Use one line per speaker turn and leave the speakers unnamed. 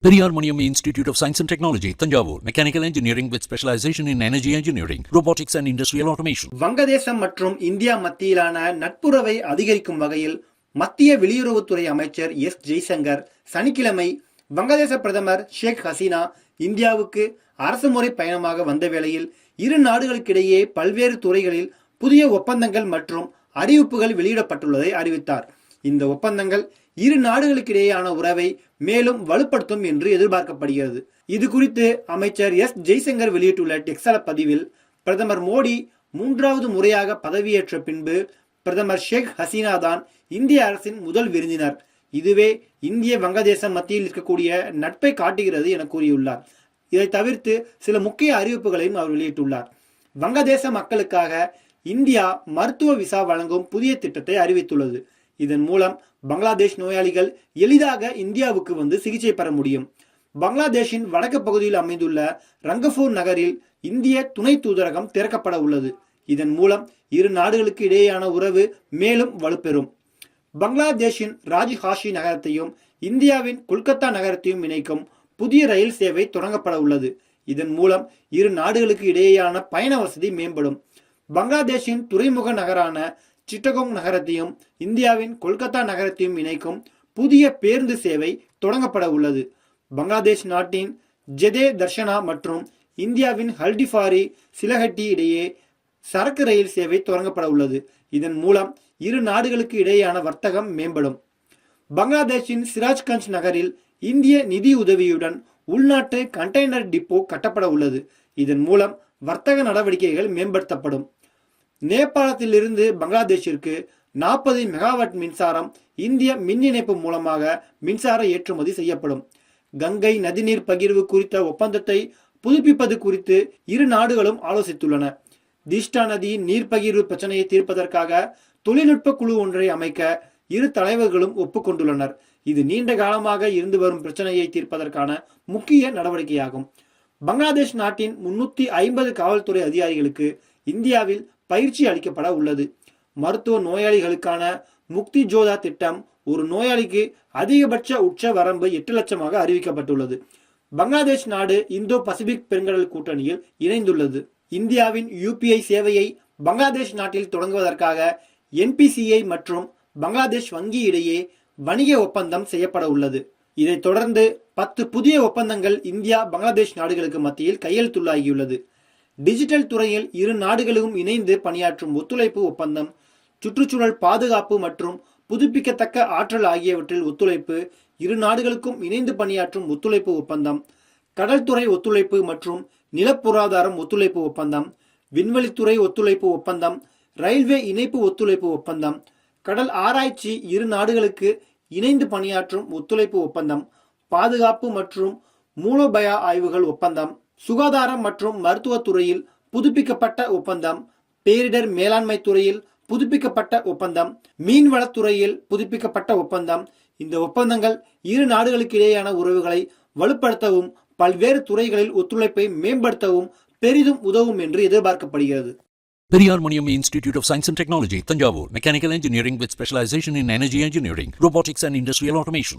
Periyar Maniam Institute of Science and Technology, Tanjavur, Mechanical Engineering with specialization in Energy Engineering, Robotics and Industrial Automation.
வங்கதேசம் மற்றும் India மத்தியிலான நட்புறவை அதிகரிக்கும் வகையில் மத்திய வெளியுறவுத்துறை அமைச்சர் எஸ் ஜெய்சங்கர் சனிக்கிழமை வங்கதேச பிரதமர் ஷேக் ஹசீனா இந்தியாவுக்கு அரசுமுறை பயணமாக வந்த வேளையில் இரு நாடுகளுக்கிடையே பல்வேறு துறைகளில் புதிய ஒப்பந்தங்கள் மற்றும் அறிவிப்புகள் வெளியிடப்பட்டுள்ளதை அறிவித்தார். இந்த ஒப்பந்தங்கள் இரு நாடுகளுக்கிடையேயான உறவை மேலும் வலுப்படுத்தும் என்று எதிர்பார்க்கப்படுகிறது. இது குறித்து அமைச்சர் எஸ் ஜெய்சங்கர் வெளியிட்டுள்ள டெக்ஸ்ல பதிவில், பிரதமர் மோடி மூன்றாவது முறையாக பதவியேற்ற பின்பு பிரதமர் ஷேக் ஹசீனா தான் இந்திய அரசின் முதல் விருந்தினர். இதுவே இந்திய வங்கதேசம் மத்தியில் இருக்கக்கூடிய நட்பை காட்டுகிறது என கூறியுள்ளார். இதை தவிர்த்து சில முக்கிய அறிவிப்புகளையும் அவர் வெளியிட்டுள்ளார். வங்கதேச மக்களுக்காக இந்தியா மருத்துவ விசா வழங்கும் புதிய திட்டத்தை அறிவித்துள்ளது. இதன் மூலம் பங்களாதேஷ் நோயாளிகள் எளிதாக இந்தியாவுக்கு வந்து சிகிச்சை பெற முடியும். பங்களாதேஷின் வடக்கு பகுதியில் அமைந்துள்ள ரங்கபூர் நகரில் இந்திய துணை தூதரகம் திறக்கப்பட உள்ளது. இதன் மூலம் இரு நாடுகளுக்கு இடையேயான உறவு மேலும் வலுப்பெறும். பங்களாதேஷின் ராஜ்ஹாஷி நகரத்தையும் இந்தியாவின் கொல்கத்தா நகரத்தையும் இணைக்கும் புதிய ரயில் சேவை தொடங்கப்பட உள்ளது. இதன் மூலம் இரு நாடுகளுக்கு இடையேயான பயண வசதி மேம்படும். பங்களாதேஷின் துறைமுக நகரான சிட்டகோங் நகரத்தையும் இந்தியாவின் கொல்கத்தா நகரத்தையும் இணைக்கும் புதிய பேருந்து சேவை தொடங்கப்பட உள்ளது. பங்களாதேஷ் நாட்டின் ஜெதே தர்ஷனா மற்றும் இந்தியாவின் ஹல்டிஃபாரி சிலஹட்டி இடையே சரக்கு ரயில் சேவை தொடங்கப்பட உள்ளது. இதன் மூலம் இரு நாடுகளுக்கு இடையேயான வர்த்தகம் மேம்படும். பங்களாதேஷின் சிராஜ்கஞ்ச் நகரில் இந்திய நிதி உதவியுடன் உள்நாட்டு கண்டெய்னர் டிப்போ கட்டப்பட உள்ளது. இதன் மூலம் வர்த்தக நடவடிக்கைகள் மேம்படுத்தப்படும். நேபாளத்திலிருந்து பங்களாதேஷிற்கு 40 மெகாவாட் மின்சாரம் இந்திய மின் இணைப்பு மூலமாக மின்சார ஏற்றுமதி செய்யப்படும். கங்கை நதிநீர் பகிர்வு குறித்த ஒப்பந்தத்தை புதுப்பிப்பது குறித்து இரு நாடுகளும் ஆலோசித்துள்ளன. திஷ்டா நதியின் நீர் பகிர்வு பிரச்சனையை தீர்ப்பதற்காக தொழில்நுட்ப குழு ஒன்றை அமைக்க இரு தலைவர்களும் ஒப்புக்கொண்டுள்ளனர். இது நீண்ட காலமாக இருந்து வரும் பிரச்சனையை தீர்ப்பதற்கான முக்கிய நடவடிக்கையாகும். பங்களாதேஷ் நாட்டின் 350 காவல்துறை அதிகாரிகளுக்கு இந்தியாவில் பயிற்சி அளிக்கப்பட உள்ளது. மருத்துவ நோயாளிகளுக்கான முக்தி ஜோதா திட்டம் ஒரு நோயாளிக்கு அதிகபட்ச உச்ச வரம்பு 8 லட்சமாக அறிவிக்கப்பட்டுள்ளது. பங்களாதேஷ் நாடு இந்தோ பசிபிக் பெருங்கடல் கூட்டணியில் இணைந்துள்ளது. இந்தியாவின் UPI சேவையை பங்களாதேஷ் நாட்டில் தொடங்குவதற்காக NPCI மற்றும் பங்களாதேஷ் வங்கி இடையே வணிக ஒப்பந்தம் செய்யப்பட உள்ளது. இதைத் தொடர்ந்து 10 புதிய ஒப்பந்தங்கள் இந்தியா பங்களாதேஷ் நாடுகளுக்கு மத்தியில் கையெழுத்துள்ளாகியுள்ளது. டிஜிட்டல் துறையில் இரு நாடுகளும் இணைந்து பணியாற்றும் ஒத்துழைப்பு ஒப்பந்தம், சுற்றுச்சூழல் பாதுகாப்பு மற்றும் புதுப்பிக்கத்தக்க ஆற்றல் ஆகியவற்றில் ஒத்துழைப்பு, இரு நாடுகளுக்கும் இணைந்து பணியாற்றும் ஒத்துழைப்பு ஒப்பந்தம், கடல்துறை ஒத்துழைப்பு மற்றும் நிலப்பொருளாதாரம் ஒத்துழைப்பு ஒப்பந்தம், விண்வெளித்துறை ஒத்துழைப்பு ஒப்பந்தம், ரயில்வே இணைப்பு ஒத்துழைப்பு ஒப்பந்தம், கடல் ஆராய்ச்சி, இரு நாடுகளுக்கு இணைந்து பணியாற்றும் ஒத்துழைப்பு ஒப்பந்தம், பாதுகாப்பு மற்றும் மூலோபய ஆய்வுகள் ஒப்பந்தம், சுகாதாரம் மற்றும் மருத்துவத்துறையில் புதுப்பிக்கப்பட்ட ஒப்பந்தம், பேரிடர் மேலாண்மை துறையில் புதுப்பிக்கப்பட்ட ஒப்பந்தம், மீன்வளத்துறையில் புதுப்பிக்கப்பட்ட ஒப்பந்தம். இந்த ஒப்பந்தங்கள் இரு நாடுகளுக்கு இடையேயான உறவுகளை வலுப்படுத்தவும் பல்வேறு துறைகளில் ஒத்துழைப்பை மேம்படுத்தவும் பெரிதும் உதவும் என்று எதிர்பார்க்கப்படுகிறது.
Periyar Maniam Institute of Science and Technology, Tanjavur, Mechanical Engineering with specialization in Energy Engineering, Robotics and Industrial Automation.